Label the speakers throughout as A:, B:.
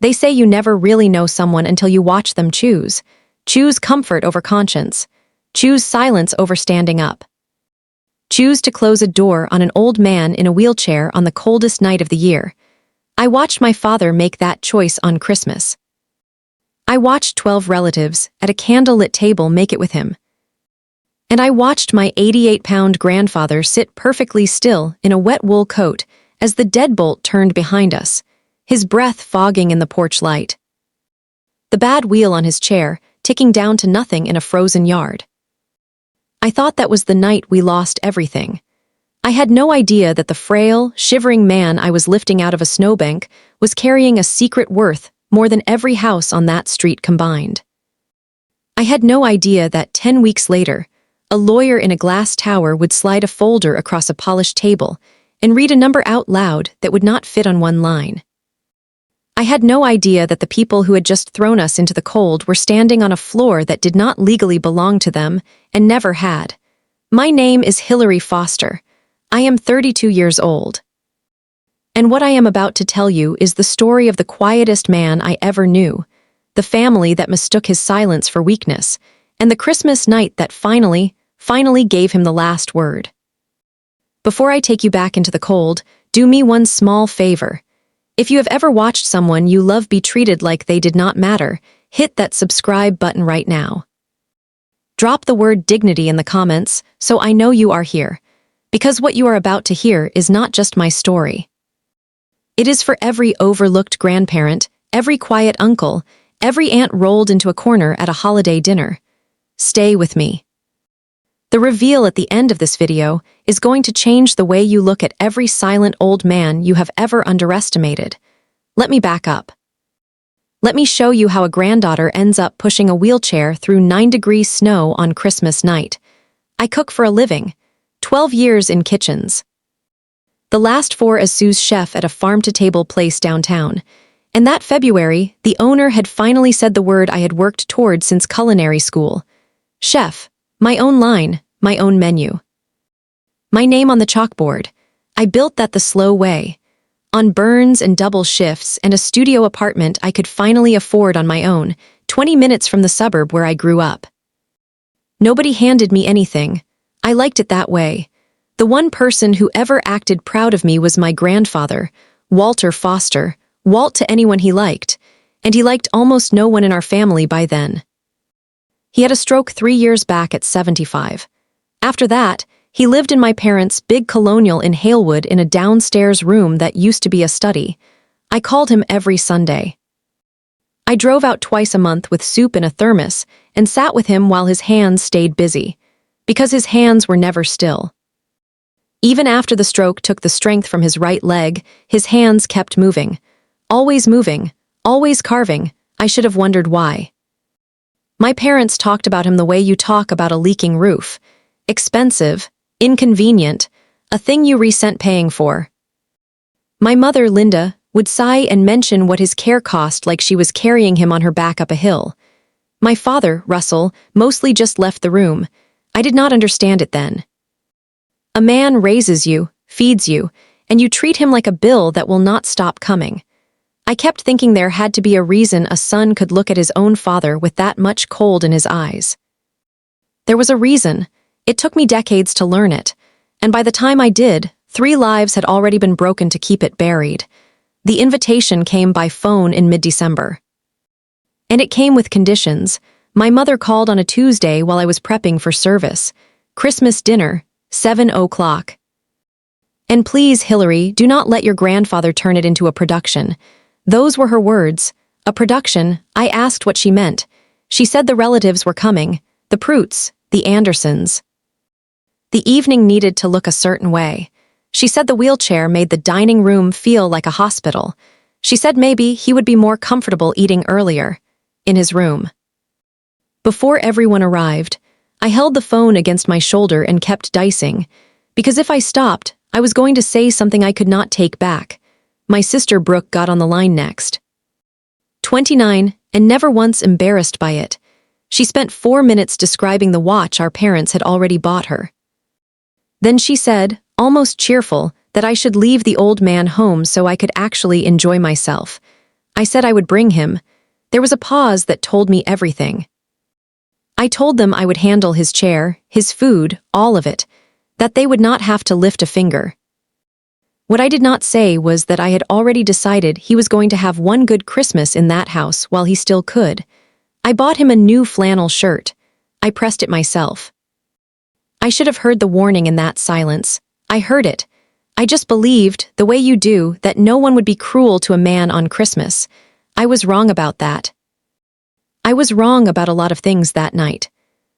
A: They say you never really know someone until you watch them choose. Choose comfort over conscience. Choose silence over standing up. Choose to close a door on an old man in a wheelchair on the coldest night of the year. I watched my father make that choice on Christmas. I watched 12 relatives at a candlelit table make it with him. And I watched my 88-pound grandfather sit perfectly still in a wet wool coat as the deadbolt turned behind us, his breath fogging in the porch light. The bad wheel on his chair ticking down to nothing in a frozen yard. I thought that was the night we lost everything. I had no idea that the frail, shivering man I was lifting out of a snowbank was carrying a secret worth more than every house on that street combined. I had no idea that 10 weeks later, a lawyer in a glass tower would slide a folder across a polished table and read a number out loud that would not fit on one line. I had no idea that the people who had just thrown us into the cold were standing on a floor that did not legally belong to them and never had. My name is Hillary Foster. I am 32 years old. And what I am about to tell you is the story of the quietest man I ever knew, the family that mistook his silence for weakness, and the Christmas night that finally gave him the last word. Before I take you back into the cold, do me one small favor. If you have ever watched someone you love be treated like they did not matter, hit that subscribe button right now. Drop the word dignity in the comments so I know you are here, because what you are about to hear is not just my story. It is for every overlooked grandparent, every quiet uncle, every aunt rolled into a corner at a holiday dinner. Stay with me. The reveal at the end of this video is going to change the way you look at every silent old man you have ever underestimated. Let me back up. Let me show you how a granddaughter ends up pushing a wheelchair through 9-degree snow on Christmas night. I cook for a living, 12 years in kitchens. The last 4 as sous chef at a farm-to-table place downtown. And that February, the owner had finally said the word I had worked toward since culinary school. Chef. My own line, my own menu. My name on the chalkboard. I built that the slow way. On burns and double shifts and a studio apartment I could finally afford on my own, 20 minutes from the suburb where I grew up. Nobody handed me anything. I liked it that way. The one person who ever acted proud of me was my grandfather, Walter Foster, Walt to anyone he liked, and he liked almost no one in our family by then. He had a stroke 3 years back at 75. After that, he lived in my parents' big colonial in Halewood in a downstairs room that used to be a study. I called him every Sunday. I drove out twice a month with soup in a thermos and sat with him while his hands stayed busy, because his hands were never still. Even after the stroke took the strength from his right leg, his hands kept moving, always carving. I should have wondered why. My parents talked about him the way you talk about a leaking roof. Expensive, inconvenient, a thing you resent paying for. My mother, Linda, would sigh and mention what his care cost like she was carrying him on her back up a hill. My father, Russell, mostly just left the room. I did not understand it then. A man raises you, feeds you, and you treat him like a bill that will not stop coming. I kept thinking there had to be a reason a son could look at his own father with that much cold in his eyes. There was a reason. It took me decades to learn it, and by the time I did, 3 lives had already been broken to keep it buried. The invitation came by phone in mid-December. And it came with conditions. My mother called on a Tuesday while I was prepping for service. Christmas dinner, 7 o'clock. And please, Hillary, do not let your grandfather turn it into a production. Those were her words. A production. I asked what she meant. She said the relatives were coming. The Proots, the Andersons. The evening needed to look a certain way. She said the wheelchair made the dining room feel like a hospital. She said maybe he would be more comfortable eating earlier, in his room. Before everyone arrived, I held the phone against my shoulder and kept dicing, because if I stopped, I was going to say something I could not take back. My sister Brooke got on the line next. 29, and never once embarrassed by it. She spent 4 minutes describing the watch our parents had already bought her. Then she said, almost cheerful, that I should leave the old man home so I could actually enjoy myself. I said I would bring him. There was a pause that told me everything. I told them I would handle his chair, his food, all of it, that they would not have to lift a finger. What I did not say was that I had already decided he was going to have one good Christmas in that house while he still could. I bought him a new flannel shirt. I pressed it myself. I should have heard the warning in that silence. I heard it. I just believed, the way you do, that no one would be cruel to a man on Christmas. I was wrong about that. I was wrong about a lot of things that night.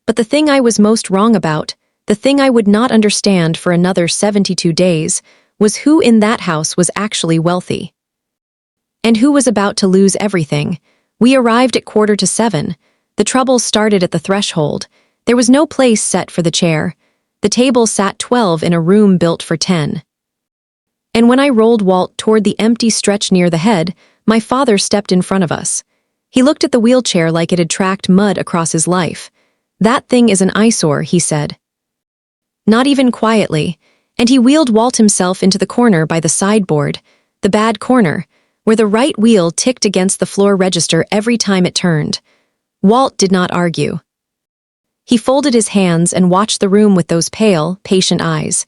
A: But the thing I was most wrong about, the thing I would not understand for another 72 days, was who in that house was actually wealthy. And who was about to lose everything. We arrived at 6:45. The trouble started at the threshold. There was no place set for the chair. The table sat 12 in a room built for 10. And when I rolled Walt toward the empty stretch near the head, my father stepped in front of us. He looked at the wheelchair like it had tracked mud across his life. "That thing is an eyesore," he said. Not even quietly, and he wheeled Walt himself into the corner by the sideboard, the bad corner, where the right wheel ticked against the floor register every time it turned. Walt did not argue. He folded his hands and watched the room with those pale, patient eyes.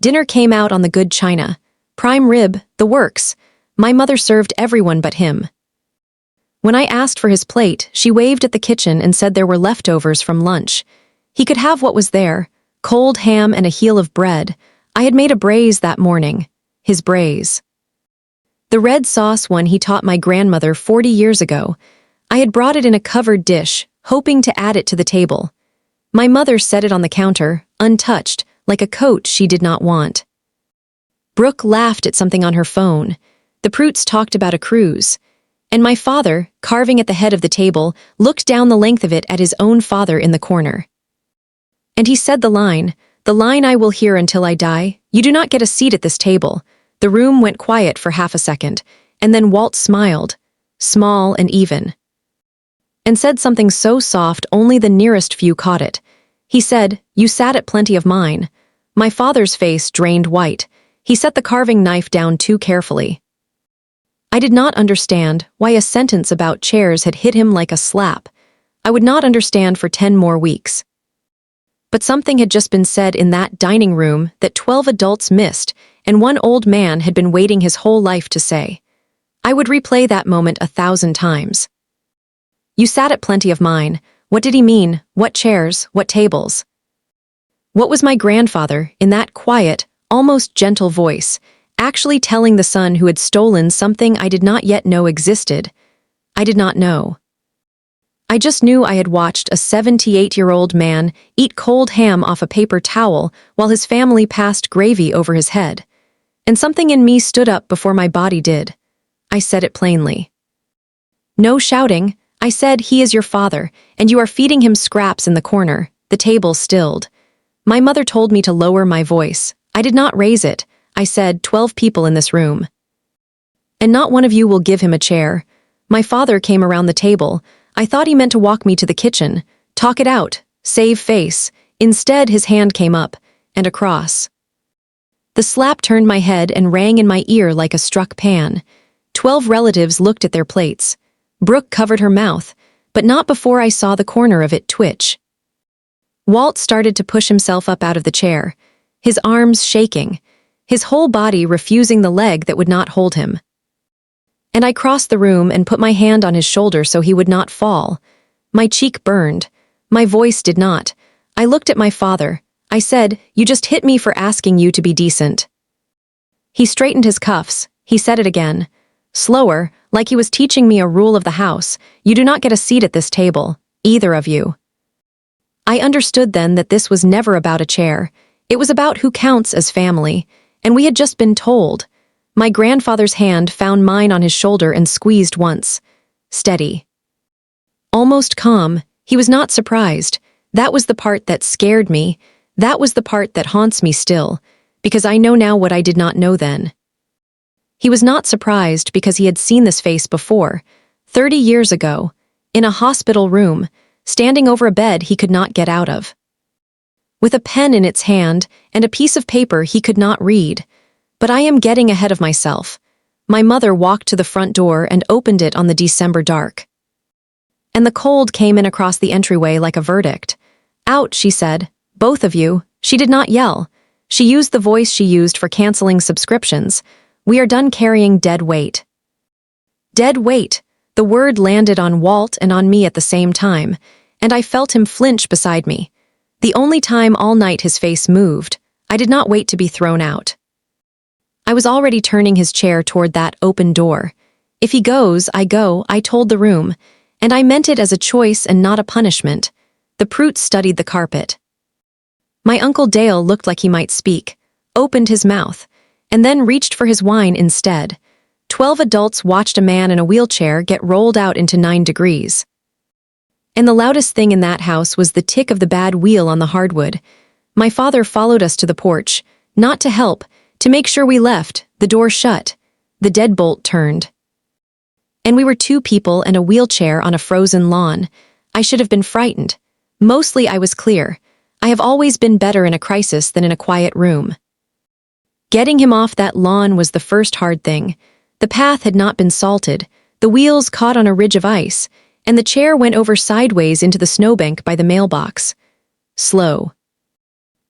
A: Dinner came out on the good china. Prime rib, the works. My mother served everyone but him. When I asked for his plate, she waved at the kitchen and said there were leftovers from lunch. He could have what was there, cold ham and a heel of bread. I had made a braise that morning. His braise. The red sauce one he taught my grandmother 40 years ago. I had brought it in a covered dish, hoping to add it to the table. My mother set it on the counter, untouched, like a coat she did not want. Brooke laughed at something on her phone. The Pruitts talked about a cruise. And my father, carving at the head of the table, looked down the length of it at his own father in the corner. And he said the line I will hear until I die, "You do not get a seat at this table." The room went quiet for half a second, and then Walt smiled, small and even, and said something so soft only the nearest few caught it. He said, "You sat at plenty of mine." My father's face drained white. He set the carving knife down too carefully. I did not understand why a sentence about chairs had hit him like a slap. I would not understand for 10 more weeks. But something had just been said in that dining room that 12 adults missed, and one old man had been waiting his whole life to say. I would replay that moment 1,000 times. You sat at plenty of mine. What did he mean? What chairs? What tables? What was my grandfather, in that quiet, almost gentle voice, actually telling the son who had stolen something I did not yet know existed? I did not know. I just knew I had watched a 78-year-old man eat cold ham off a paper towel while his family passed gravy over his head. And something in me stood up before my body did. I said it plainly. No shouting. I said, "He is your father, and you are feeding him scraps in the corner." The table stilled. My mother told me to lower my voice. I did not raise it. I said, 12 people in this room. And not one of you will give him a chair. My father came around the table. I thought he meant to walk me to the kitchen, talk it out, save face. Instead, his hand came up, and across. The slap turned my head and rang in my ear like a struck pan. 12 relatives looked at their plates. Brooke covered her mouth, but not before I saw the corner of it twitch. Walt started to push himself up out of the chair, his arms shaking, his whole body refusing the leg that would not hold him. And I crossed the room and put my hand on his shoulder so he would not fall. My cheek burned. My voice did not. I looked at my father. I said, "You just hit me for asking you to be decent." He straightened his cuffs. He said it again. Slower, like he was teaching me a rule of the house. "You do not get a seat at this table, either of you." I understood then that this was never about a chair. It was about who counts as family, and we had just been told. My grandfather's hand found mine on his shoulder and squeezed once. Steady. Almost calm. He was not surprised. That was the part that scared me. That was the part that haunts me still, because I know now what I did not know then. He was not surprised because he had seen this face before, 30 years ago, in a hospital room, standing over a bed he could not get out of, with a pen in its hand and a piece of paper he could not read. But I am getting ahead of myself. My mother walked to the front door and opened it on the December dark. And the cold came in across the entryway like a verdict. "Out," she said. "Both of you." She did not yell. She used the voice she used for canceling subscriptions. "We are done carrying dead weight." Dead weight. The word landed on Walt and on me at the same time, and I felt him flinch beside me. The only time all night his face moved. I did not wait to be thrown out. I was already turning his chair toward that open door. "If he goes, I go," I told the room, and I meant it as a choice and not a punishment. The Proots studied the carpet. My Uncle Dale looked like he might speak, opened his mouth, and then reached for his wine instead. 12 adults watched a man in a wheelchair get rolled out into 9 degrees. And the loudest thing in that house was the tick of the bad wheel on the hardwood. My father followed us to the porch, not to help, to make sure we left, the door shut. The deadbolt turned. And we were 2 people and a wheelchair on a frozen lawn. I should have been frightened. Mostly I was clear. I have always been better in a crisis than in a quiet room. Getting him off that lawn was the first hard thing. The path had not been salted, the wheels caught on a ridge of ice, and the chair went over sideways into the snowbank by the mailbox. Slow.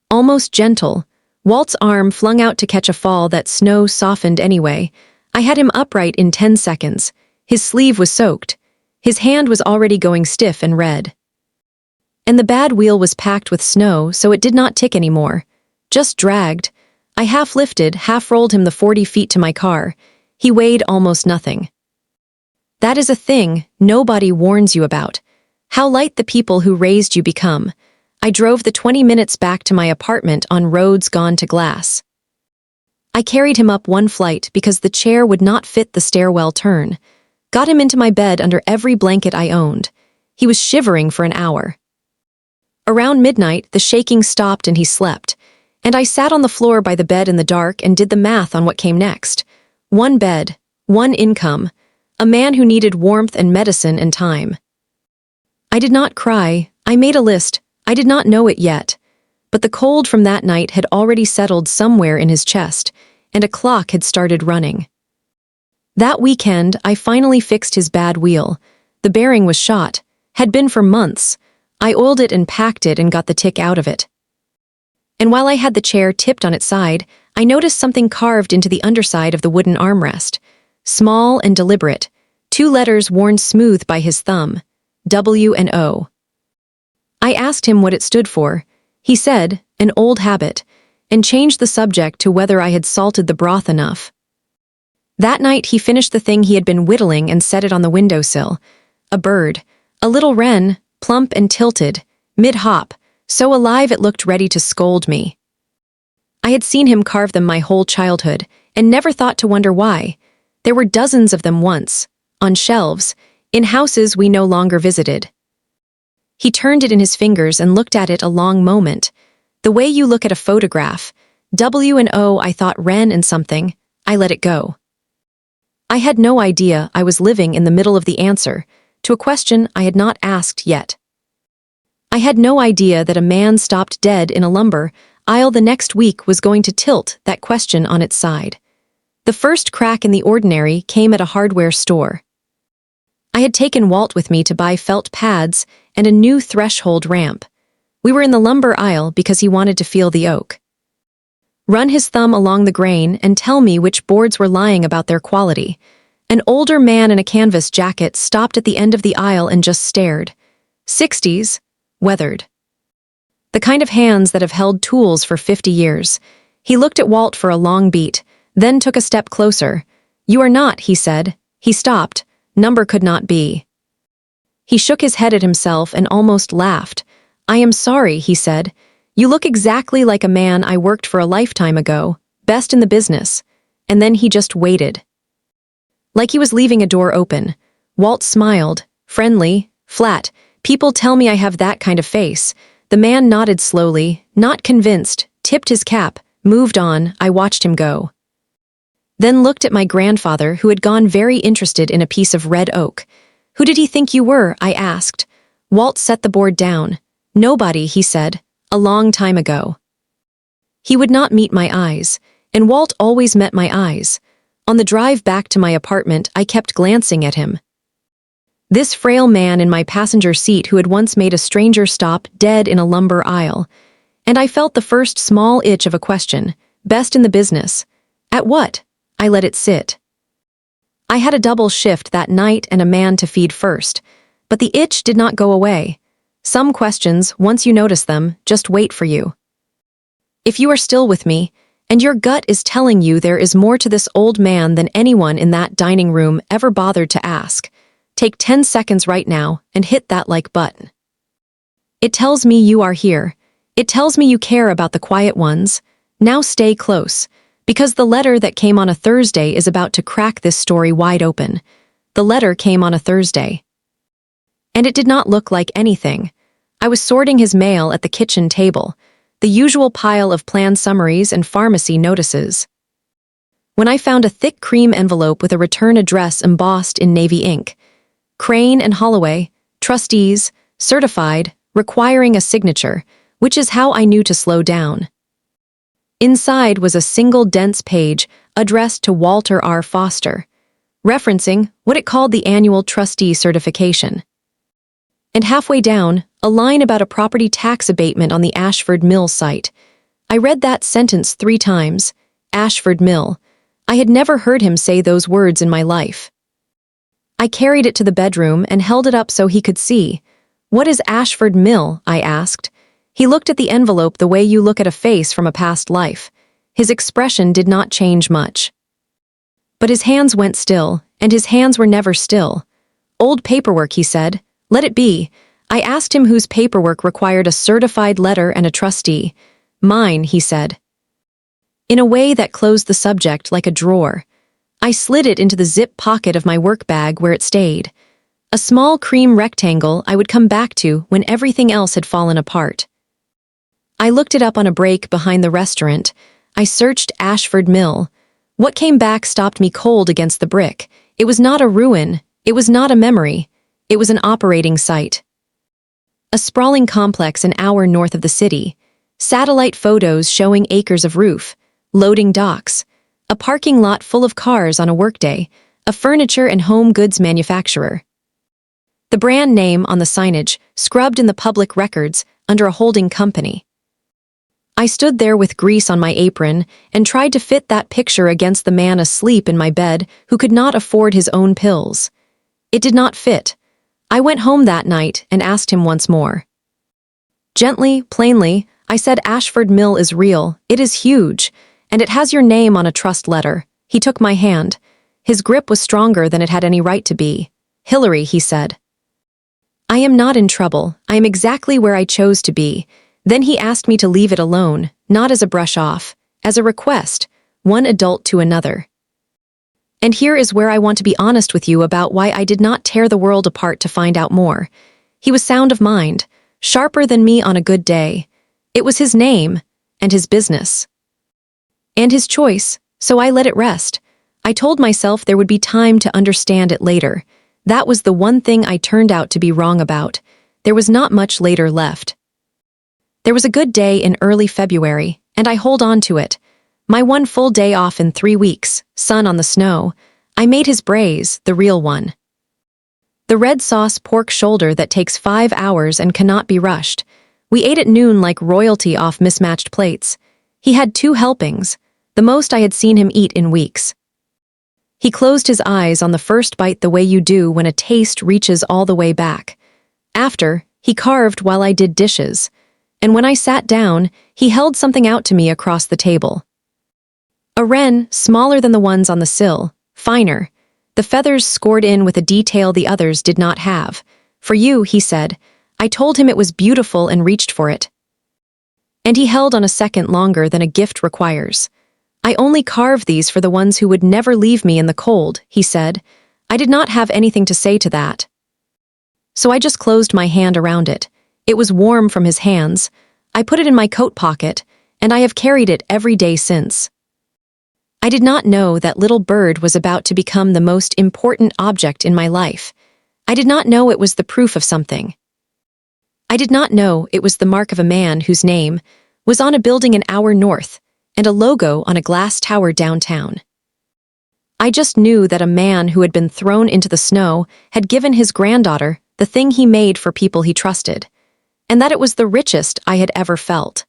A: Almost gentle. Walt's arm flung out to catch a fall that snow softened anyway. I had him upright in 10 seconds. His sleeve was soaked. His hand was already going stiff and red. And the bad wheel was packed with snow, so it did not tick anymore. Just dragged. I half lifted, half rolled him the 40 feet to my car. He weighed almost nothing. That is a thing nobody warns you about. How light the people who raised you become. I drove the 20 minutes back to my apartment on roads gone to glass. I carried him up 1 flight because the chair would not fit the stairwell turn. Got him into my bed under every blanket I owned. He was shivering for an hour. Around midnight, the shaking stopped and he slept, and I sat on the floor by the bed in the dark and did the math on what came next. 1 bed, 1 income, a man who needed warmth and medicine and time. I did not cry. I made a list. I did not know it yet, but the cold from that night had already settled somewhere in his chest, and a clock had started running. That weekend, I finally fixed his bad wheel. The bearing was shot, had been for months. I oiled it and packed it and got the tick out of it. And while I had the chair tipped on its side, I noticed something carved into the underside of the wooden armrest. Small and deliberate, 2 letters worn smooth by his thumb, W and O. I asked him what it stood for. He said, "An old habit," and changed the subject to whether I had salted the broth enough. That night he finished the thing he had been whittling and set it on the windowsill. A bird, a little wren, plump and tilted, mid-hop, so alive it looked ready to scold me. I had seen him carve them my whole childhood, and never thought to wonder why. There were dozens of them once, on shelves, in houses we no longer visited. He turned it in his fingers and looked at it a long moment. The way you look at a photograph. W and O, I thought wren and something. I let it go. I had no idea I was living in the middle of the answer to a question I had not asked yet. I had no idea that a man stopped dead in a lumber aisle the next week was going to tilt that question on its side. The first crack in the ordinary came at a hardware store. I had taken Walt with me to buy felt pads and a new threshold ramp. We were in the lumber aisle because he wanted to feel the oak. Run his thumb along the grain and tell me which boards were lying about their quality. An older man in a canvas jacket stopped at the end of the aisle and just stared. 60s, weathered. The kind of hands that have held tools for 50 years. He looked at Walt for a long beat, then took a step closer. "You are not," he said. He stopped. Number could not be. He shook his head at himself and almost laughed. "I am sorry," he said. "You look exactly like a man I worked for a lifetime ago, best in the business." And then he just waited. Like he was leaving a door open. Walt smiled, friendly, flat. "People tell me I have that kind of face." The man nodded slowly, not convinced, tipped his cap, moved on. I watched him go. Then looked at my grandfather, who had gone very interested in a piece of red oak. "Who did he think you were?" I asked. Walt set the board down. "Nobody," he said, "a long time ago." He would not meet my eyes, and Walt always met my eyes. On the drive back to my apartment, I kept glancing at him. This frail man in my passenger seat who had once made a stranger stop dead in a lumber aisle. And I felt the first small itch of a question, best in the business. At what? I let it sit. I had a double shift that night and a man to feed first, but the itch did not go away. Some questions, once you notice them, just wait for you. If you are still with me, and your gut is telling you there is more to this old man than anyone in that dining room ever bothered to ask, take 10 seconds right now and hit that like button. It tells me you are here. It tells me you care about the quiet ones. Now stay close, because the letter that came on a Thursday is about to crack this story wide open. The letter came on a Thursday. And it did not look like anything. I was sorting his mail at the kitchen table, the usual pile of plan summaries and pharmacy notices, when I found a thick cream envelope with a return address embossed in navy ink. Crane and Holloway, trustees, certified, requiring a signature, which is how I knew to slow down. Inside was a single dense page addressed to Walter R. Foster, referencing what it called the annual trustee certification. And halfway down, a line about a property tax abatement on the Ashford Mill site. I read that sentence 3 times, Ashford Mill. I had never heard him say those words in my life. I carried it to the bedroom and held it up so he could see. What is Ashford Mill? I asked. He looked at the envelope the way you look at a face from a past life. His expression did not change much. But his hands went still, and his hands were never still. Old paperwork, he said. Let it be. I asked him whose paperwork required a certified letter and a trustee. Mine, he said. In a way that closed the subject like a drawer. I slid it into the zip pocket of my work bag where it stayed. A small cream rectangle I would come back to when everything else had fallen apart. I looked it up on a break behind the restaurant. I searched Ashford Mill. What came back stopped me cold against the brick. It was not a ruin. It was not a memory. It was an operating site. A sprawling complex an hour north of the city. Satellite photos showing acres of roof. Loading docks. A parking lot full of cars on a workday. A furniture and home goods manufacturer. The brand name on the signage, scrubbed in the public records, under a holding company. I stood there with grease on my apron and tried to fit that picture against the man asleep in my bed who could not afford his own pills. It did not fit. I went home that night and asked him once more. Gently, plainly, I said Ashford Mill is real, it is huge, and it has your name on a trust letter. He took my hand. His grip was stronger than it had any right to be. Hillary, he said. I am not in trouble. I am exactly where I chose to be. Then he asked me to leave it alone, not as a brush off, as a request, one adult to another. And here is where I want to be honest with you about why I did not tear the world apart to find out more. He was sound of mind, sharper than me on a good day. It was his name, and his business. And his choice, so I let it rest. I told myself there would be time to understand it later. That was the one thing I turned out to be wrong about. There was not much later left. There was a good day in early February, and I hold on to it. My one full day off in 3 weeks, sun on the snow. I made his braise, the real one. The red sauce pork shoulder that takes 5 hours and cannot be rushed. We ate at noon like royalty off mismatched plates. He had 2 helpings, the most I had seen him eat in weeks. He closed his eyes on the first bite the way you do when a taste reaches all the way back. After, he carved while I did dishes. And when I sat down, he held something out to me across the table. A wren, smaller than the ones on the sill, finer. The feathers scored in with a detail the others did not have. For you, he said. I told him it was beautiful and reached for it. And he held on a second longer than a gift requires. I only carve these for the ones who would never leave me in the cold, he said. I did not have anything to say to that. So I just closed my hand around it. It was warm from his hands. I put it in my coat pocket, and I have carried it every day since. I did not know that little bird was about to become the most important object in my life. I did not know it was the proof of something. I did not know it was the mark of a man whose name was on a building an hour north and a logo on a glass tower downtown. I just knew that a man who had been thrown into the snow had given his granddaughter the thing he made for people he trusted, and that it was the richest I had ever felt.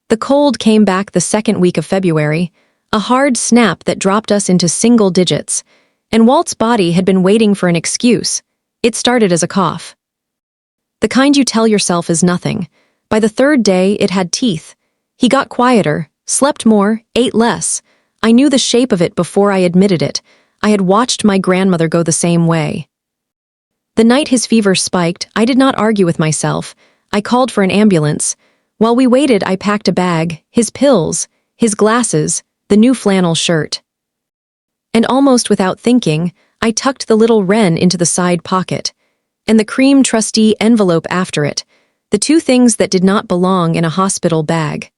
A: The cold came back the second week of February, a hard snap that dropped us into single digits, and Walt's body had been waiting for an excuse. It started as a cough. The kind you tell yourself is nothing. By the third day, it had teeth. He got quieter, slept more, ate less. I knew the shape of it before I admitted it. I had watched my grandmother go the same way. The night his fever spiked, I did not argue with myself. I called for an ambulance. While we waited, I packed a bag, his pills, his glasses, the new flannel shirt. And almost without thinking, I tucked the little wren into the side pocket, and the cream trustee envelope after it, the two things that did not belong in a hospital bag.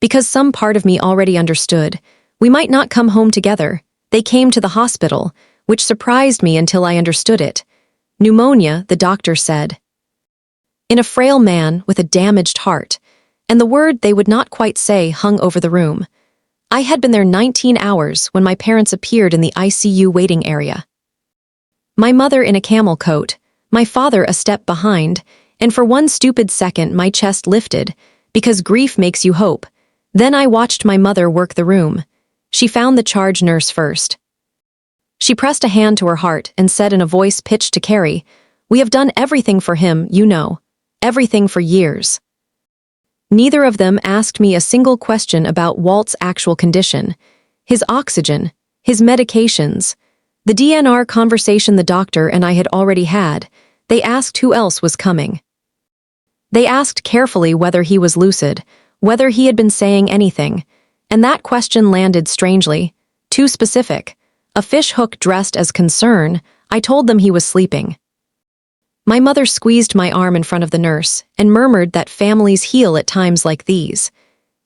A: Because some part of me already understood, we might not come home together. They came to the hospital, which surprised me until I understood it. Pneumonia, the doctor said. In a frail man with a damaged heart, and the word they would not quite say hung over the room. I had been there 19 hours when my parents appeared in the ICU waiting area. My mother in a camel coat, my father a step behind, and for one stupid second my chest lifted, because grief makes you hope. Then I watched my mother work the room. She found the charge nurse first. She pressed a hand to her heart and said in a voice pitched to Carrie, "We have done everything for him, you know. Everything for years." Neither of them asked me a single question about Walt's actual condition, his oxygen, his medications, the DNR conversation the doctor and I had already had. They asked who else was coming. They asked carefully whether he was lucid, whether he had been saying anything, and that question landed strangely, too specific. A fish hook dressed as concern. I told them he was sleeping. My mother squeezed my arm in front of the nurse and murmured that families heal at times like these.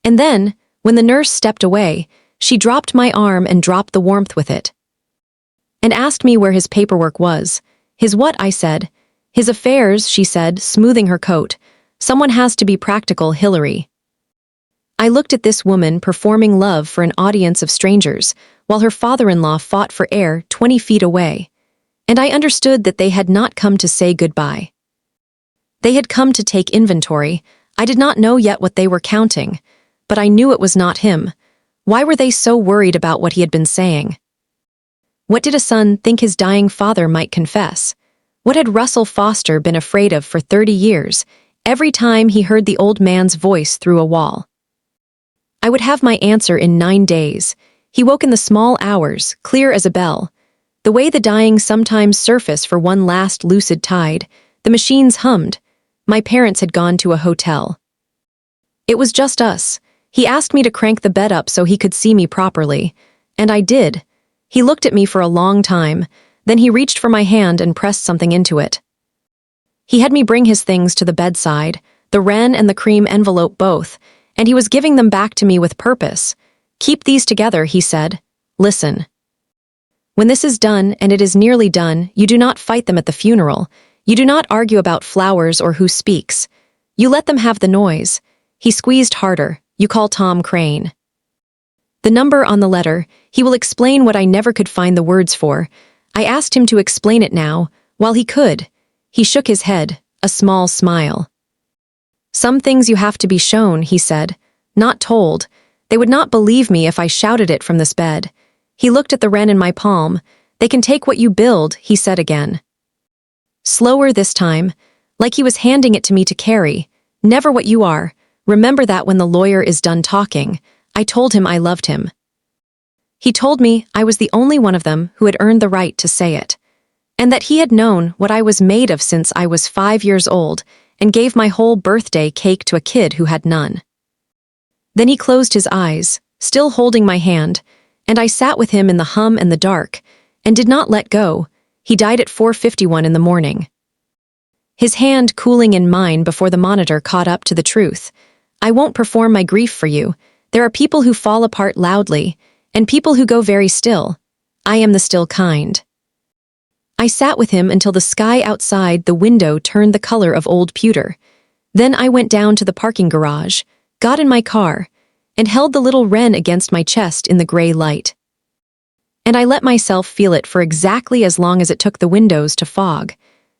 A: And then, when the nurse stepped away, she dropped my arm and dropped the warmth with it. And asked me where his paperwork was. His what, I said. His affairs, she said, smoothing her coat. Someone has to be practical, Hillary. I looked at this woman performing love for an audience of strangers, while her father-in-law fought for air 20 feet away. And I understood that they had not come to say goodbye. They had come to take inventory. I did not know yet what they were counting, but I knew it was not him. Why were they so worried about what he had been saying? What did a son think his dying father might confess? What had Russell Foster been afraid of for 30 years, every time he heard the old man's voice through a wall? I would have my answer in 9 days. He woke in the small hours, clear as a bell. The way the dying sometimes surface for one last lucid tide, the machines hummed. My parents had gone to a hotel. It was just us. He asked me to crank the bed up so he could see me properly, and I did. He looked at me for a long time, then he reached for my hand and pressed something into it. He had me bring his things to the bedside, the wren and the cream envelope both, and he was giving them back to me with purpose. "Keep these together," he said. "Listen. When this is done, and it is nearly done, you do not fight them at the funeral. You do not argue about flowers or who speaks. You let them have the noise." He squeezed harder. "You call Tom Crane. The number on the letter, he will explain what I never could find the words for." I asked him to explain it now, while he could. He shook his head, a small smile. "Some things you have to be shown," he said, "not told. They would not believe me if I shouted it from this bed." He looked at the wren in my palm. "They can take what you build," he said again. Slower this time, like he was handing it to me to carry. "Never what you are. Remember that when the lawyer is done talking." I told him I loved him. He told me I was the only one of them who had earned the right to say it, and that he had known what I was made of since I was 5 years old and gave my whole birthday cake to a kid who had none. Then he closed his eyes, still holding my hand, and I sat with him in the hum and the dark, and did not let go. He died at 4:51 in the morning. His hand cooling in mine before the monitor caught up to the truth. "I won't perform my grief for you. There are people who fall apart loudly, and people who go very still. I am the still kind." I sat with him until the sky outside the window turned the color of old pewter. Then I went down to the parking garage, got in my car, and held the little wren against my chest in the gray light. and I let myself feel it for exactly as long as it took the windows to fog.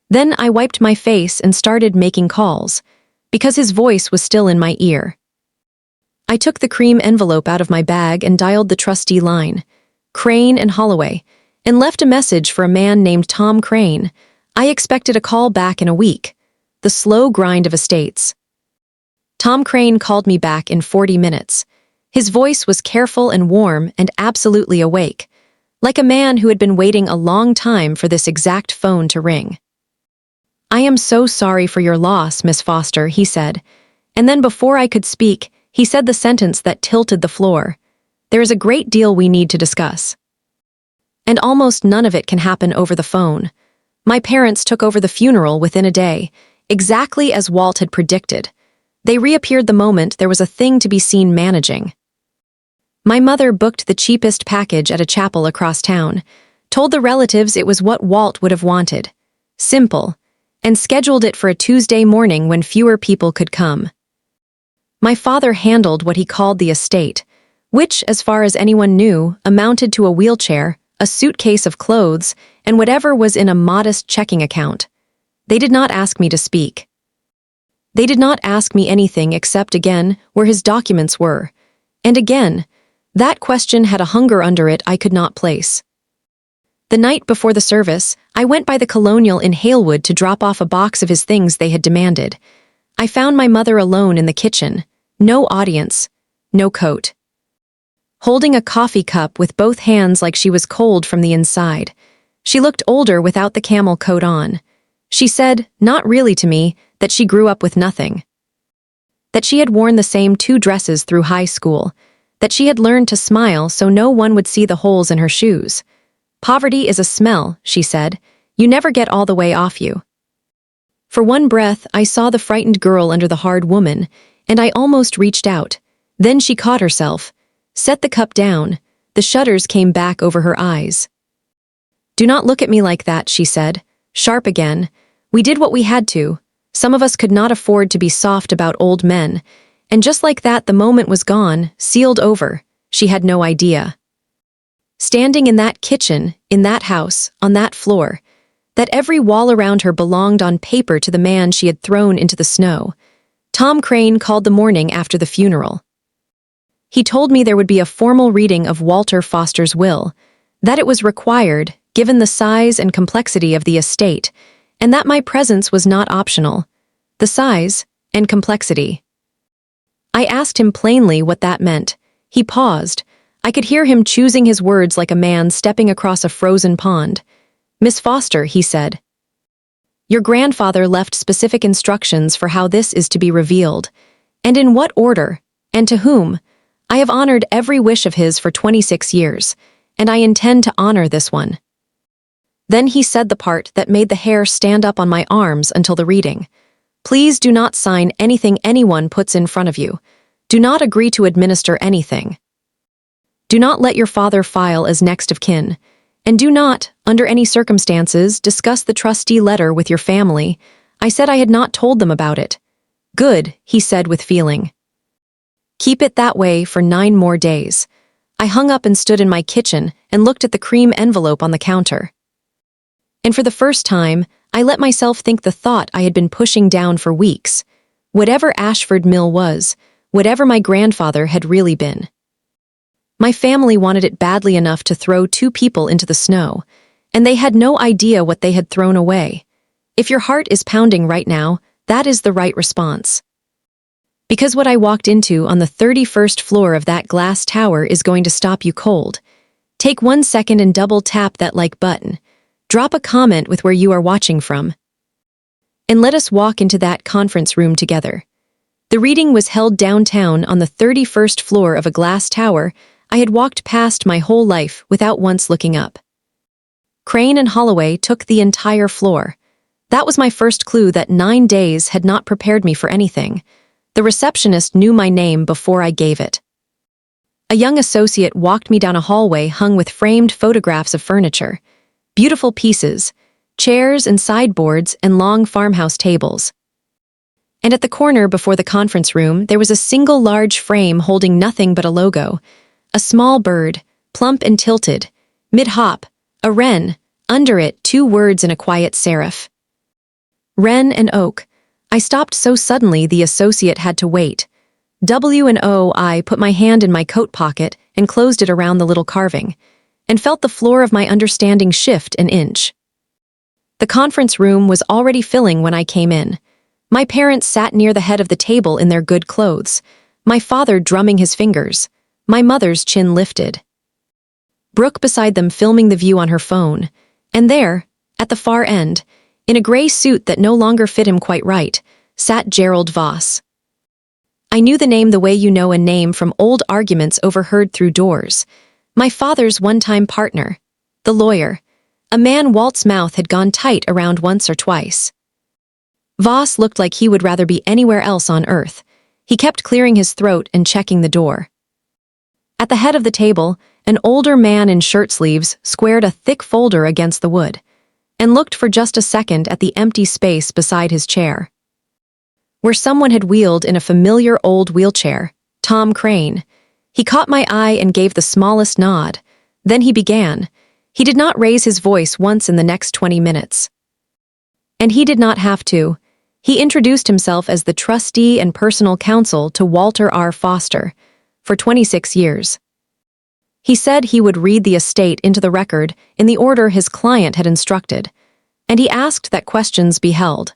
A: Then I wiped my face and started making calls, because his voice was still in my ear. I took the cream envelope out of my bag and dialed the trustee line, Crane and Holloway, and left a message for a man named Tom Crane. I expected a call back in a week. The slow grind of estates. Tom Crane called me back in 40 minutes. His voice was careful and warm and absolutely awake, like a man who had been waiting a long time for this exact phone to ring. "I am so sorry for your loss, Miss Foster," he said, and then before I could speak, he said the sentence that tilted the floor. "There is a great deal we need to discuss. And almost none of it can happen over the phone. My parents took over the funeral within a day, exactly as Walt had predicted. They reappeared the moment there was a thing to be seen managing. My mother booked the cheapest package at a chapel across town, told the relatives it was what Walt would have wanted, simple, and scheduled it for a Tuesday morning when fewer people could come. My father handled what he called the estate, which, as far as anyone knew, amounted to a wheelchair, a suitcase of clothes, and whatever was in a modest checking account. They did not ask me to speak. They did not ask me anything except, again, where his documents were. And again, that question had a hunger under it I could not place. The night before the service, I went by the Colonial in Halewood to drop off a box of his things they had demanded. I found my mother alone in the kitchen, no audience, no coat. Holding a coffee cup with both hands like she was cold from the inside. She looked older without the camel coat on. She said, not really to me, that she grew up with nothing. That she had worn the same 2 dresses through high school. That she had learned to smile so no one would see the holes in her shoes. "Poverty is a smell," she said. "You never get all the way off you." For one breath, I saw the frightened girl under the hard woman, and I almost reached out. Then she caught herself, set the cup down. The shutters came back over her eyes. "Do not look at me like that," she said, sharp again. "We did what we had to. Some of us could not afford to be soft about old men." And just like that, the moment was gone, sealed over. She had no idea. Standing in that kitchen, in that house, on that floor, that every wall around her belonged on paper to the man she had thrown into the snow. Tom Crane called the morning after the funeral. He told me there would be a formal reading of Walter Foster's will, that it was required, given the size and complexity of the estate, and that my presence was not optional. The size and complexity. I asked him plainly what that meant. He paused. I could hear him choosing his words like a man stepping across a frozen pond. "Miss Foster," he said, "your grandfather left specific instructions for how this is to be revealed, and in what order, and to whom. I have honored every wish of his for 26 years, and I intend to honor this one." Then he said the part that made the hair stand up on my arms until the reading. "Please do not sign anything anyone puts in front of you. Do not agree to administer anything. Do not let your father file as next of kin. And do not, under any circumstances, discuss the trustee letter with your family." I said I had not told them about it. "Good," he said with feeling. "Keep it that way for 9 more days." I hung up and stood in my kitchen and looked at the cream envelope on the counter. And for the first time, I let myself think the thought I had been pushing down for weeks. Whatever Ashford Mill was, whatever my grandfather had really been. My family wanted it badly enough to throw 2 people into the snow, and they had no idea what they had thrown away. If your heart is pounding right now, that is the right response. Because what I walked into on the 31st floor of that glass tower is going to stop you cold. Take 1 second and double tap that like button. Drop a comment with where you are watching from. And let us walk into that conference room together. The reading was held downtown on the 31st floor of a glass tower I had walked past my whole life without once looking up. Crane and Holloway took the entire floor. That was my first clue that 9 days had not prepared me for anything. The receptionist knew my name before I gave it. A young associate walked me down a hallway hung with framed photographs of furniture. Beautiful pieces, chairs and sideboards and long farmhouse tables. And at the corner before the conference room, there was a single large frame holding nothing but a logo. A small bird, plump and tilted, Mid-hop, a wren, under it 2 words in a quiet serif. Wren and oak. I stopped so suddenly the associate had to wait. W and O. I put my hand in my coat pocket and closed it around the little carving, and felt the floor of my understanding shift an inch. The conference room was already filling when I came in. My parents sat near the head of the table in their good clothes, my father drumming his fingers, my mother's chin lifted. Brooke beside them filming the view on her phone, and there, at the far end, in a gray suit that no longer fit him quite right, sat Gerald Voss. I knew the name the way you know a name from old arguments overheard through doors. My father's one-time partner, the lawyer, a man Walt's mouth had gone tight around once or twice. Voss looked like he would rather be anywhere else on earth. He kept clearing his throat and checking the door. At the head of the table, an older man in shirt sleeves squared a thick folder against the wood, and looked for just a second at the empty space beside his chair. Where someone had wheeled in a familiar old wheelchair, Tom Crane. He caught my eye and gave the smallest nod. Then he began. He did not raise his voice once in the next 20 minutes. And he did not have to. He introduced himself as the trustee and personal counsel to Walter R. Foster for 26 years. He said he would read the estate into the record in the order his client had instructed, and he asked that questions be held.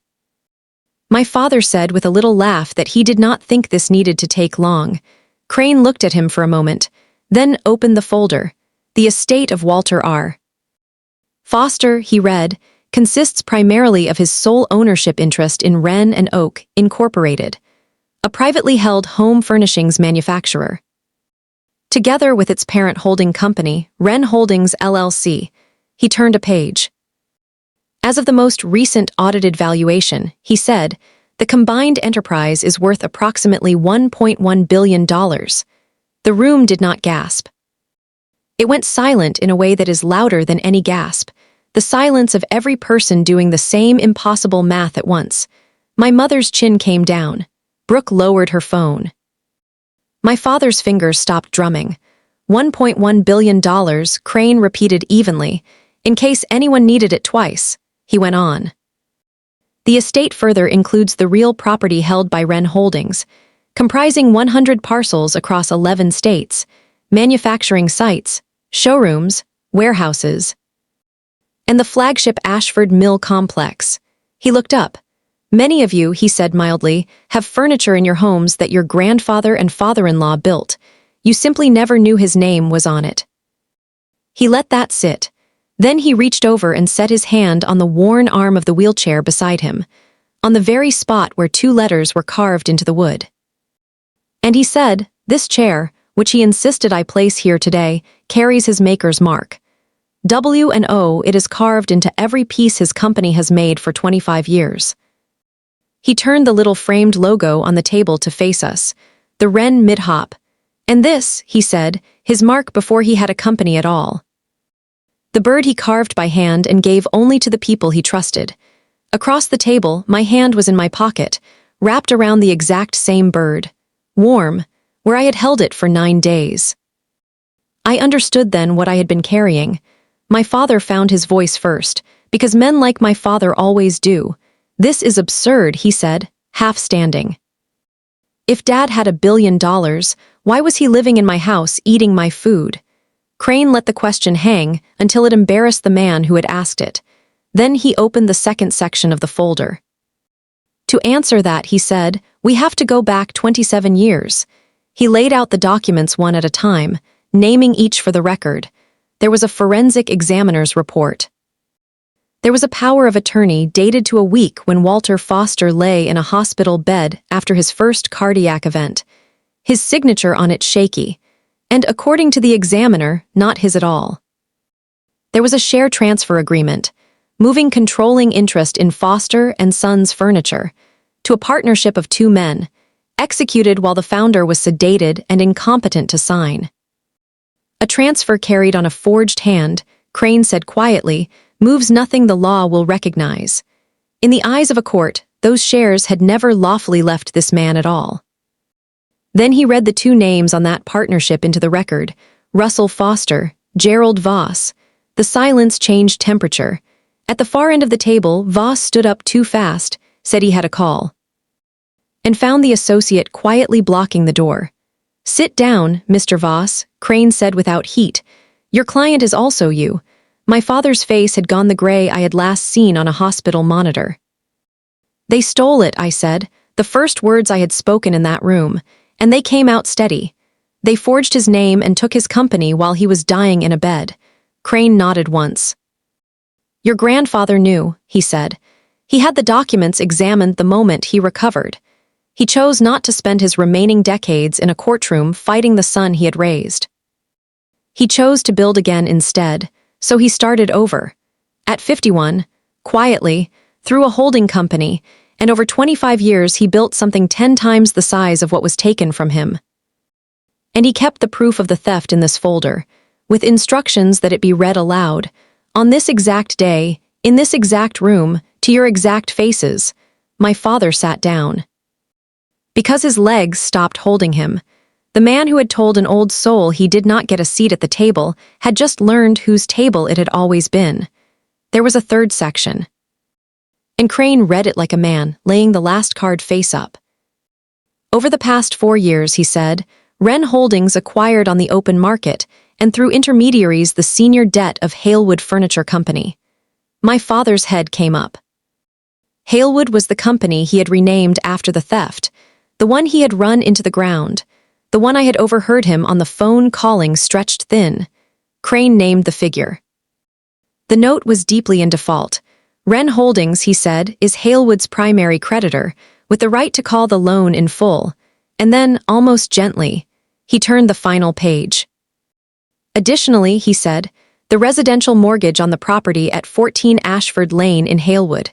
A: My father said with a little laugh that he did not think this needed to take long. Crane looked at him for a moment, then opened the folder. The estate of Walter R. Foster, he read, consists primarily of his sole ownership interest in Wren and Oak, Incorporated, a privately held home furnishings manufacturer. Together with its parent holding company, Wren Holdings LLC, he turned a page. As of the most recent audited valuation, he said, the combined enterprise is worth approximately $1.1 billion. The room did not gasp. It went silent in a way that is louder than any gasp, the silence of every person doing the same impossible math at once. My mother's chin came down. Brooke lowered her phone. My father's fingers stopped drumming. $1.1 billion, Crane repeated evenly, in case anyone needed it twice. He went on. The estate further includes the real property held by Wren Holdings, comprising 100 parcels across 11 states, manufacturing sites, showrooms, warehouses, and the flagship Ashford Mill complex. He looked up. Many of you, he said mildly, have furniture in your homes that your grandfather and father-in-law built. You simply never knew his name was on it. He let that sit. Then he reached over and set his hand on the worn arm of the wheelchair beside him, on the very spot where 2 letters were carved into the wood. And he said, this chair, which he insisted I place here today, carries his maker's mark. W&O, it is carved into every piece his company has made for 25 years. He turned the little framed logo on the table to face us, the Wren mid-hop. And this, he said, his mark before he had a company at all. The bird he carved by hand and gave only to the people he trusted. Across the table, my hand was in my pocket, wrapped around the exact same bird, warm, where I had held it for 9 days. I understood then what I had been carrying. My father found his voice first, because men like my father always do. This is absurd, he said, half standing. If Dad had $1 billion, why was he living in my house eating my food? Crane let the question hang until it embarrassed the man who had asked it. Then he opened the second section of the folder. To answer that, he said, we have to go back 27 years. He laid out the documents one at a time, naming each for the record. There was a forensic examiner's report. There was a power of attorney dated to a week when Walter Foster lay in a hospital bed after his first cardiac event. His signature on it shaky, and according to the examiner, not his at all. There was a share transfer agreement, moving controlling interest in Foster and Sons Furniture to a partnership of 2 men, executed while the founder was sedated and incompetent to sign. A transfer carried on a forged hand, Crane said quietly, moves nothing the law will recognize. In the eyes of a court, those shares had never lawfully left this man at all. Then he read the 2 names on that partnership into the record, Russell Foster, Gerald Voss, The silence changed temperature. At the far end of the table, Voss stood up too fast, said he had a call, and found the associate quietly blocking the door. "Sit down, Mr. Voss," Crane said without heat. "Your client is also you." My father's face had gone the gray I had last seen on a hospital monitor. "They stole it," I said, the first words I had spoken in that room, and they came out steady. "They forged his name and took his company while he was dying in a bed." Crane nodded once. "Your grandfather knew," he said. "He had the documents examined the moment he recovered. He chose not to spend his remaining decades in a courtroom fighting the son he had raised. He chose to build again instead, so he started over. At 51, quietly, through a holding company, and over 25 years he built something 10 times the size of what was taken from him. And he kept the proof of the theft in this folder, with instructions that it be read aloud. On this exact day, in this exact room, to your exact faces." My father sat down, because his legs stopped holding him. The man who had told an old soul he did not get a seat at the table had just learned whose table it had always been. There was a third section, and Crane read it like a man, laying the last card face up. "Over the past 4 years," he said, "Wren Holdings acquired on the open market and through intermediaries the senior debt of Halewood Furniture Company." My father's head came up. Halewood was the company he had renamed after the theft, the one he had run into the ground, the one I had overheard him on the phone calling stretched thin. Crane named the figure. The note was deeply in default. "Wren Holdings," he said, "is Halewood's primary creditor, with the right to call the loan in full." And then, almost gently, he turned the final page. "Additionally," he said, "the residential mortgage on the property at 14 Ashford Lane in Halewood,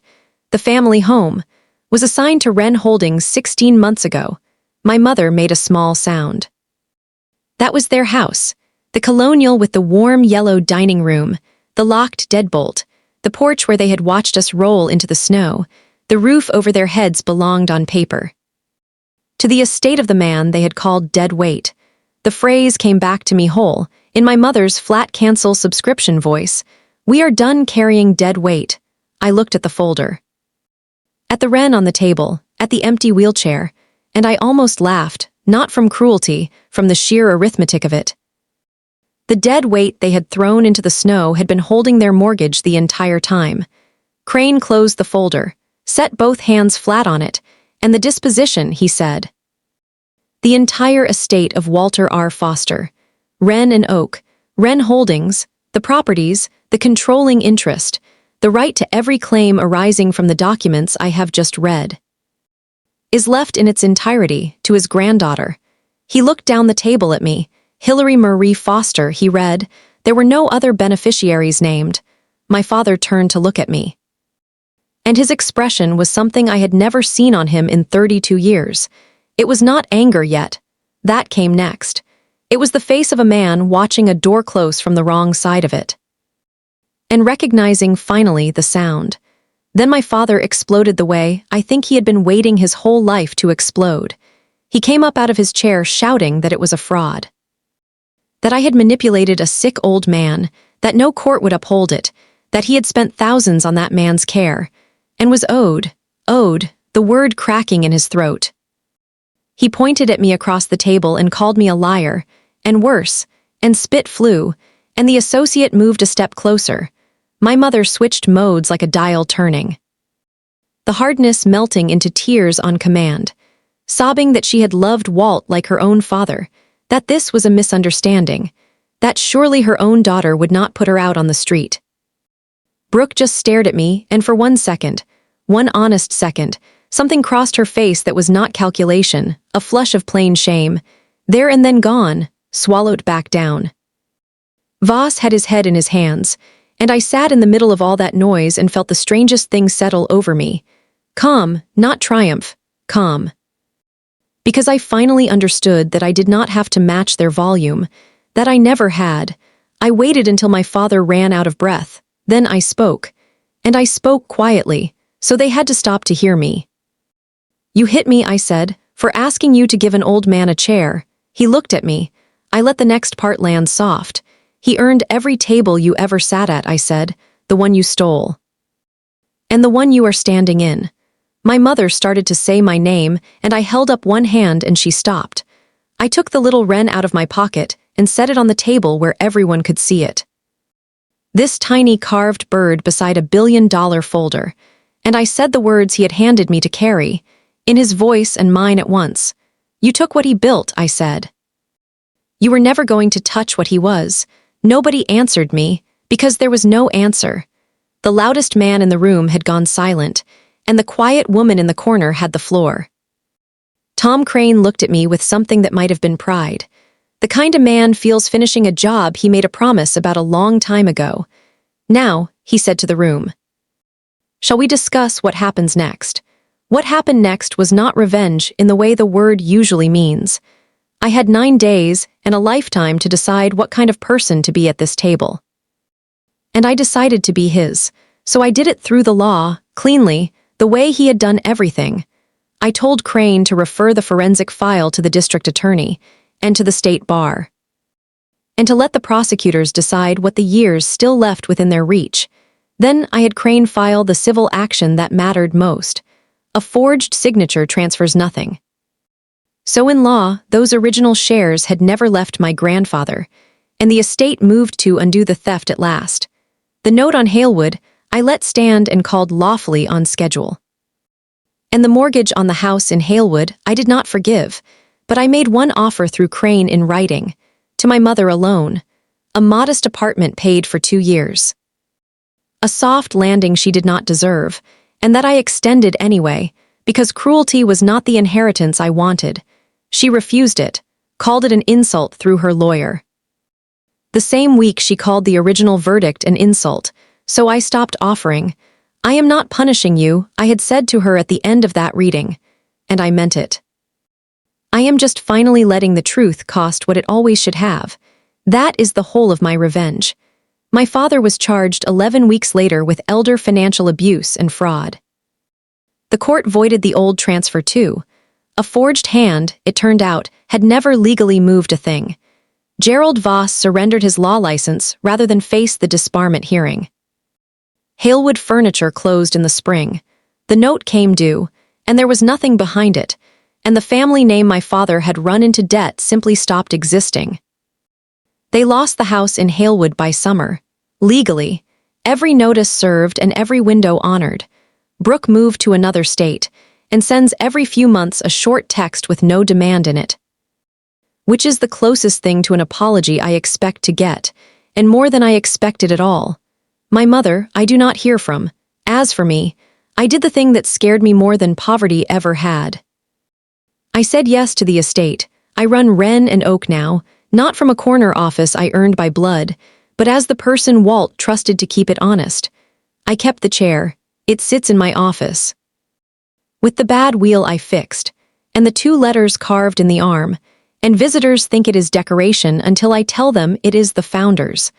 A: the family home, was assigned to Wren Holdings 16 months ago." My mother made a small sound. "That was their house, the colonial with the warm yellow dining room, the locked deadbolt, the porch where they had watched us roll into the snow. The roof over their heads belonged on paper to the estate of the man they had called dead weight." The phrase came back to me whole, in my mother's flat cancel subscription voice. "We are done carrying dead weight." I looked at the folder, at the wren on the table, at the empty wheelchair, and I almost laughed, not from cruelty, from the sheer arithmetic of it. The dead weight they had thrown into the snow had been holding their mortgage the entire time. Crane closed the folder, set both hands flat on it, and "the disposition," he said. "The entire estate of Walter R. Foster, Wren and Oak, Wren Holdings, the properties, the controlling interest, the right to every claim arising from the documents I have just read, is left in its entirety to his granddaughter." He looked down the table at me. "Hilary Marie Foster," he read. There were no other beneficiaries named. My father turned to look at me, and his expression was something I had never seen on him in 32 years. It was not anger yet. That came next. It was the face of a man watching a door close from the wrong side of it, and recognizing finally the sound. Then my father exploded the way I think he had been waiting his whole life to explode. He came up out of his chair shouting that it was a fraud, that I had manipulated a sick old man, that no court would uphold it, that he had spent thousands on that man's care, and was owed, the word cracking in his throat. He pointed at me across the table and called me a liar, and worse, and spit flew, and the associate moved a step closer. My mother switched modes like a dial turning, the hardness melting into tears on command, sobbing that she had loved Walt like her own father, that this was a misunderstanding, that surely her own daughter would not put her out on the street. Brooke just stared at me, and for 1 second, one honest second, something crossed her face that was not calculation, a flush of plain shame, there and then gone, swallowed back down. Voss had his head in his hands, and I sat in the middle of all that noise and felt the strangest thing settle over me. Calm, not triumph, calm. Because I finally understood that I did not have to match their volume, that I never had. I waited until my father ran out of breath. Then I spoke. And I spoke quietly, so they had to stop to hear me. "You hit me," I said, "for asking you to give an old man a chair." He looked at me. I let the next part land soft. He earned every table you ever sat at, I said, the one you stole. And the one you are standing in. My mother started to say my name, and I held up one hand and she stopped. I took the little wren out of my pocket and set it on the table where everyone could see it. This tiny carved bird beside a $1 billion folder, and I said the words he had handed me to carry, in his voice and mine at once. You took what he built, I said. You were never going to touch what he was. Nobody answered me, because there was no answer. The loudest man in the room had gone silent, and the quiet woman in the corner had the floor. Tom Crane looked at me with something that might have been pride. The kind a man feels finishing a job he made a promise about a long time ago. Now, he said to the room, shall we discuss what happens next? What happened next was not revenge in the way the word usually means. I had 9 days and a lifetime to decide what kind of person to be at this table. And I decided to be his, so I did it through the law, cleanly, the way he had done everything. I told Crane to refer the forensic file to the district attorney and to the state bar, and to let the prosecutors decide what the years still left within their reach. Then I had Crane file the civil action that mattered most. A forged signature transfers nothing. So in law, those original shares had never left my grandfather, and the estate moved to undo the theft at last. The note on Halewood I let stand and called lawfully on schedule. And the mortgage on the house in Halewood I did not forgive, but I made one offer through Crane in writing, to my mother alone, a modest apartment paid for 2 years. A soft landing she did not deserve, and that I extended anyway, because cruelty was not the inheritance I wanted. She refused it, called it an insult through her lawyer. The same week she called the original verdict an insult, so I stopped offering. I am not punishing you, I had said to her at the end of that reading, and I meant it. I am just finally letting the truth cost what it always should have. That is the whole of my revenge. My father was charged 11 weeks later with elder financial abuse and fraud. The court voided the old transfer too. A forged hand, it turned out, had never legally moved a thing. Gerald Voss surrendered his law license rather than face the disbarment hearing. Halewood Furniture closed in the spring. The note came due, and there was nothing behind it, and the family name my father had run into debt simply stopped existing. They lost the house in Halewood by summer. Legally, every notice served and every window honored. Brooke moved to another state and sends every few months a short text with no demand in it, which is the closest thing to an apology I expect to get, and more than I expected at all. My mother, I do not hear from. As for me, I did the thing that scared me more than poverty ever had. I said yes to the estate. I run Wren and Oak now, not from a corner office I earned by blood, but as the person Walt trusted to keep it honest. I kept the chair. It sits in my office, with the bad wheel I fixed, and the 2 letters carved in the arm, and visitors think it is decoration until I tell them it is the founders.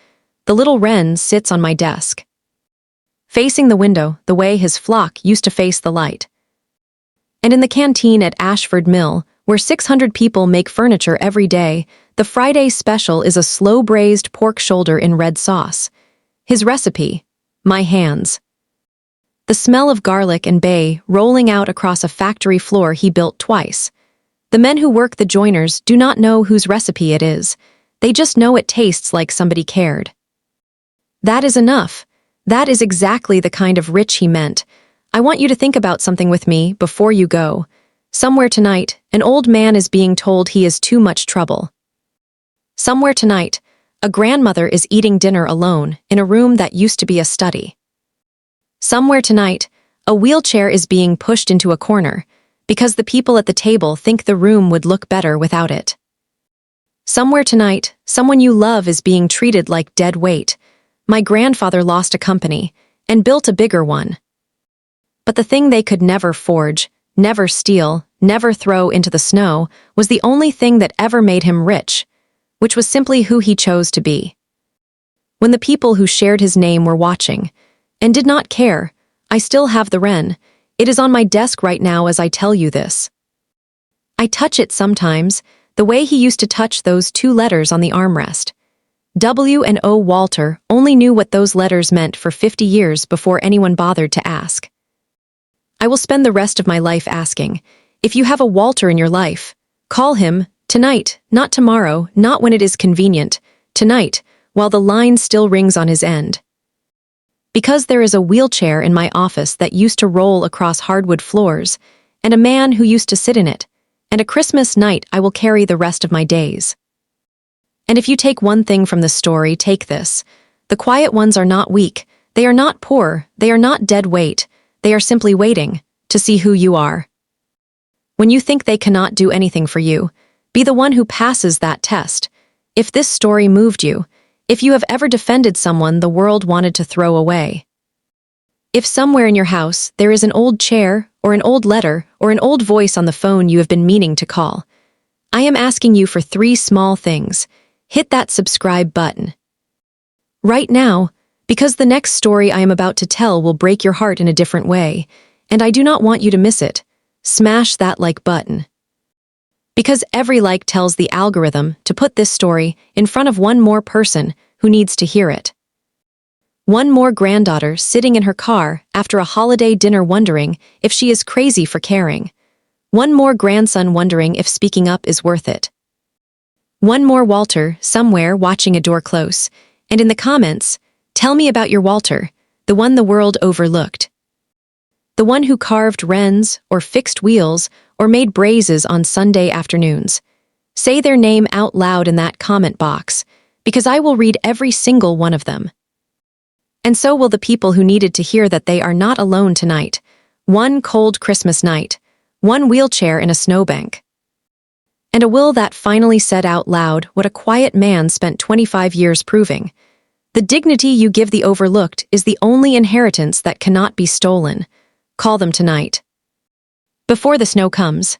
A: The little wren sits on my desk, facing the window the way his flock used to face the light. And in the canteen at Ashford Mill, where 600 people make furniture every day, the Friday special is a slow-braised pork shoulder in red sauce. His recipe, my hands. The smell of garlic and bay rolling out across a factory floor he built twice. The men who work the joiners do not know whose recipe it is. They just know it tastes like somebody cared. That is enough. That is exactly the kind of rich he meant. I want you to think about something with me before you go. Somewhere tonight, an old man is being told he is too much trouble. Somewhere tonight, a grandmother is eating dinner alone in a room that used to be a study. Somewhere tonight, a wheelchair is being pushed into a corner because the people at the table think the room would look better without it. Somewhere tonight, someone you love is being treated like dead weight. My grandfather lost a company and built a bigger one. But the thing they could never forge, never steal, never throw into the snow was the only thing that ever made him rich, which was simply who he chose to be. When the people who shared his name were watching, and did not care, I still have the wren. It is on my desk right now as I tell you this. I touch it sometimes, the way he used to touch those 2 letters on the armrest. W and O. Walter only knew what those letters meant for 50 years before anyone bothered to ask. I will spend the rest of my life asking, if you have a Walter in your life, call him, tonight, not tomorrow, not when it is convenient, tonight, while the line still rings on his end. Because there is a wheelchair in my office that used to roll across hardwood floors, and a man who used to sit in it, and a Christmas night I will carry the rest of my days. And if you take one thing from the story, take this. The quiet ones are not weak, they are not poor, they are not dead weight, they are simply waiting to see who you are. When you think they cannot do anything for you, be the one who passes that test. If this story moved you, if you have ever defended someone the world wanted to throw away. If somewhere in your house there is an old chair, or an old letter, or an old voice on the phone you have been meaning to call, I am asking you for 3 small things. Hit that subscribe button right now, because the next story I am about to tell will break your heart in a different way, and I do not want you to miss it. Smash that like button. Because every like tells the algorithm to put this story in front of one more person who needs to hear it. One more granddaughter sitting in her car after a holiday dinner wondering if she is crazy for caring. One more grandson wondering if speaking up is worth it. One more Walter somewhere watching a door close, and in the comments, tell me about your Walter, the one the world overlooked. The one who carved wrens, or fixed wheels, or made braises on Sunday afternoons. Say their name out loud in that comment box, because I will read every single one of them. And so will the people who needed to hear that they are not alone tonight. One cold Christmas night, one wheelchair in a snowbank. And a will that finally said out loud what a quiet man spent 25 years proving. The dignity you give the overlooked is the only inheritance that cannot be stolen. Call them tonight. Before the snow comes,